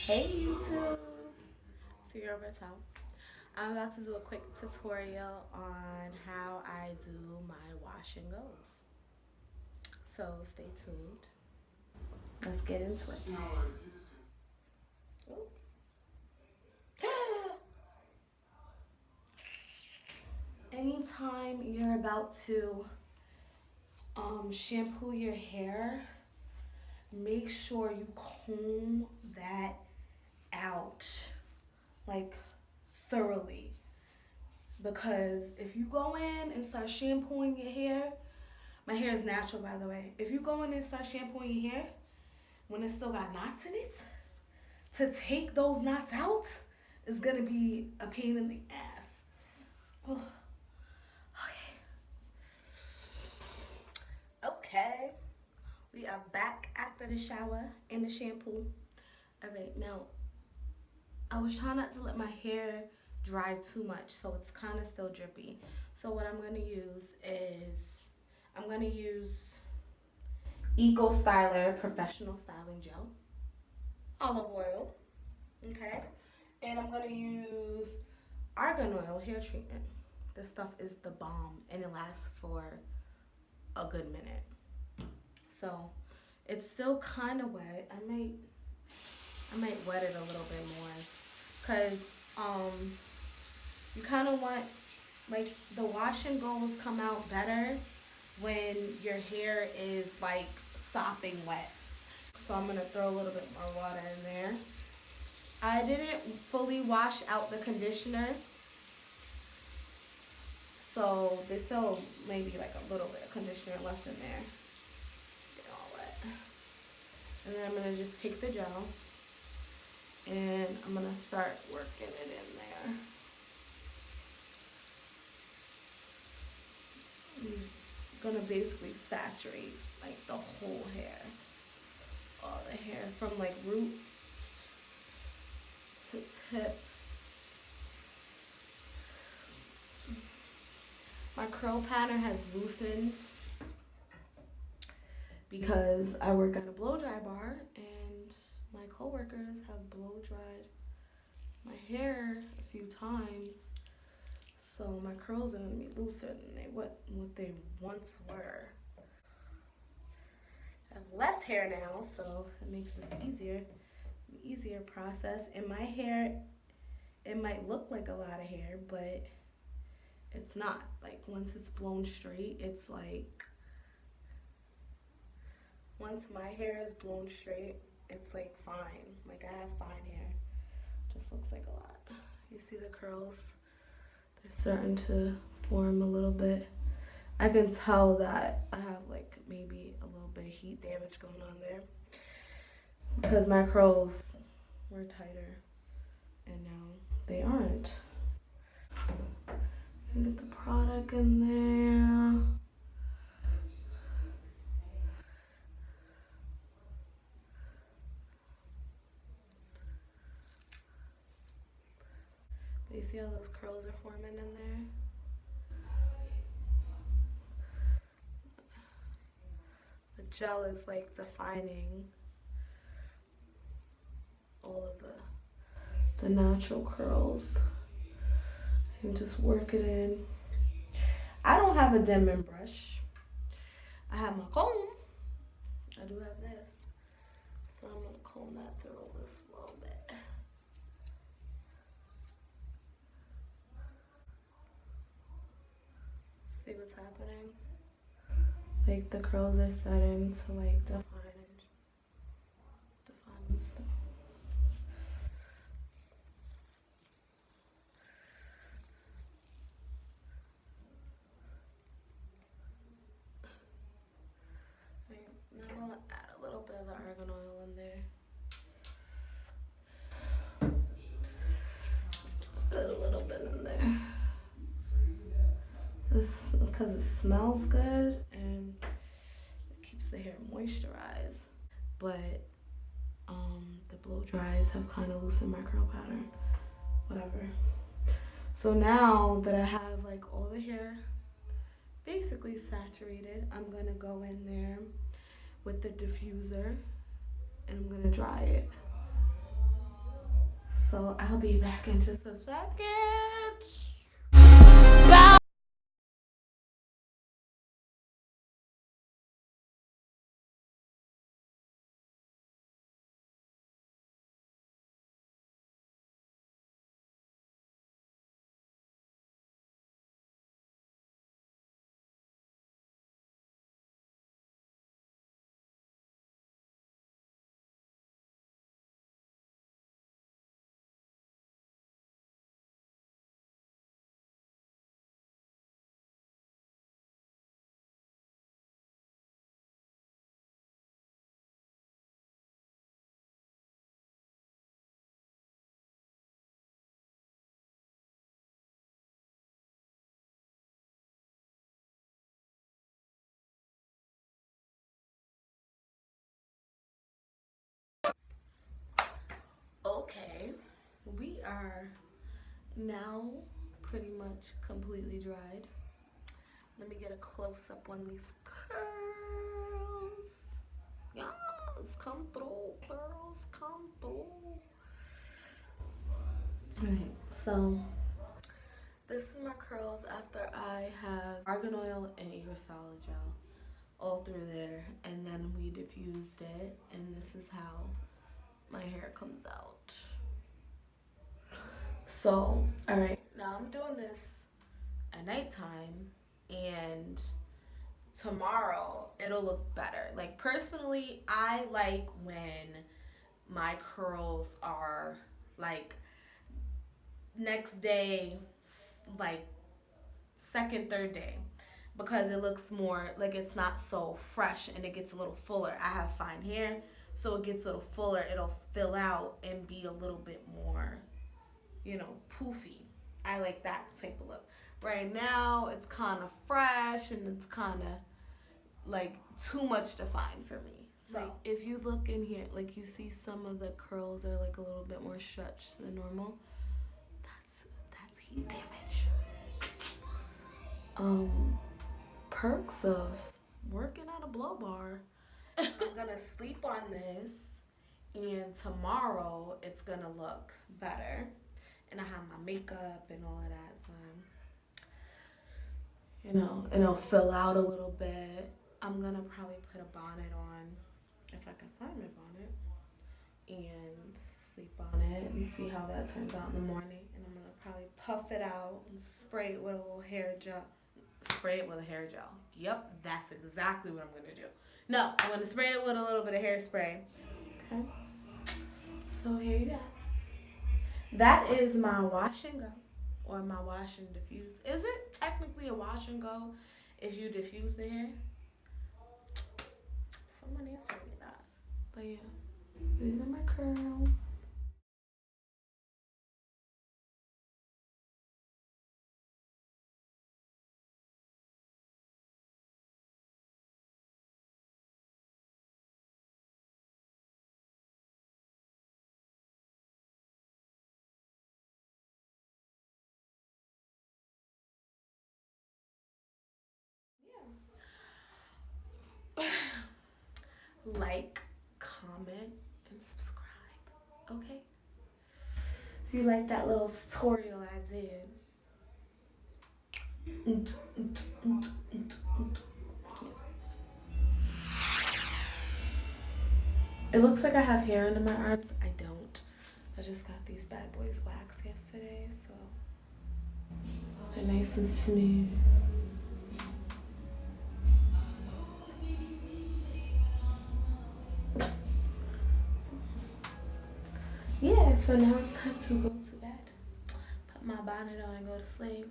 Hey YouTube, it's your girl Bertel. I'm about to do a quick tutorial on how I do my wash and goes. So stay tuned. Let's get into it. Ooh. Anytime you're about to shampoo your hair, make sure you comb that out like thoroughly. Because if you go in and start shampooing your hair, my hair is natural, by the way. If you go in and start shampooing your hair when it's still got knots in it, to take those knots out is gonna be a pain in the ass. Oh, okay. Okay. We are back after the shower and the shampoo. All right, now I was trying not to let my hair dry too much, so it's kind of still drippy. So what I'm gonna use is I'm gonna use Eco Styler Professional Styling Gel, olive oil, okay, and I'm gonna use argan oil hair treatment. This stuff is the bomb, and it lasts for a good minute. So it's still kind of wet. I might wet it a little bit more, cause um you kind of want, like, the wash and goes come out better when your hair is like sopping wet. So I'm gonna throw a little bit more water in there. I didn't fully wash out the conditioner, so there's still maybe like a little bit of conditioner left in there. Get all wet. And then I'm gonna just take the gel and I'm gonna start working it in there. I'm gonna basically saturate like the whole hair. All the hair from like root to tip. My curl pattern has loosened because I work at a blow dry bar and my coworkers have blow dried my hair a few times. So my curls are gonna be looser than what they once were. I have less hair now, so it makes this easier process. And my hair, it might look like a lot of hair, but it's not. Like, once it's blown straight, it's like, once my hair is blown straight, it's like fine. Like, I have fine hair. Just looks like a lot. You see the curls? They're starting to form a little bit. I can tell that I have like maybe a little bit of heat damage going on there because my curls were tighter and now they aren't. Get the product in there. But you see how those curls are forming in there? The gel is like defining all of the natural curls. And just work it in. I don't have a Denman brush. I have my comb. I do have this. So I'm gonna comb that through this a little bit. See what's happening? Like, the curls are starting to like define stuff. Right, now I'm gonna add a little bit of the argan oil in there. Put a little bit in there. This because it smells good and it keeps the hair moisturized. But the blow dries have kind of loosened my curl pattern. Whatever. So now that I have like all the hair basically saturated, I'm gonna go in there with the diffuser and I'm gonna dry it. So I'll be back in just a second. Okay, we are now pretty much completely dried. Let me get a close up on these curls. Yes, come through, curls, come through. Alright, so this is my curls after I have argan oil and Eagle gel all through there, and then we diffused it, and this is how my hair comes out. So, alright, now I'm doing this at nighttime, and tomorrow it'll look better. Like, personally, I like when my curls are like next day, like second, third day, because it looks more like it's not so fresh and it gets a little fuller. I have fine hair, so it gets a little fuller. It'll fill out and be a little bit more, poofy. I like that type of look. Right now, it's kind of fresh and it's kind of like too much defined for me. So like, if you look in here, like you see some of the curls are like a little bit more stretched than normal. That's heat damage. Perks of working at a blow bar. I'm gonna sleep on this, and tomorrow it's gonna look better. And I have my makeup and all of that, so and it'll fill out a little bit. I'm gonna probably put a bonnet on if I can find my bonnet and sleep on it and see how that turns out in the morning. And I'm gonna probably puff it out and spray it with a little hair gel. Spray it with a hair gel. Yep, that's exactly what I'm gonna do. No, I'm gonna spray it with a little bit of hairspray. Okay. So here you go. That is my wash and go, or my wash and diffuse. Is it technically a wash and go if you diffuse the hair? Someone answer me that. But yeah, these are my curls. Yeah. Like, comment, and subscribe. Okay? If you like that little tutorial I did. It looks like I have hair under my arms. I don't. I just got these bad boys waxed yesterday, so they're nice and smooth. Yeah, so now it's time to go to bed. Put my bonnet on and go to sleep.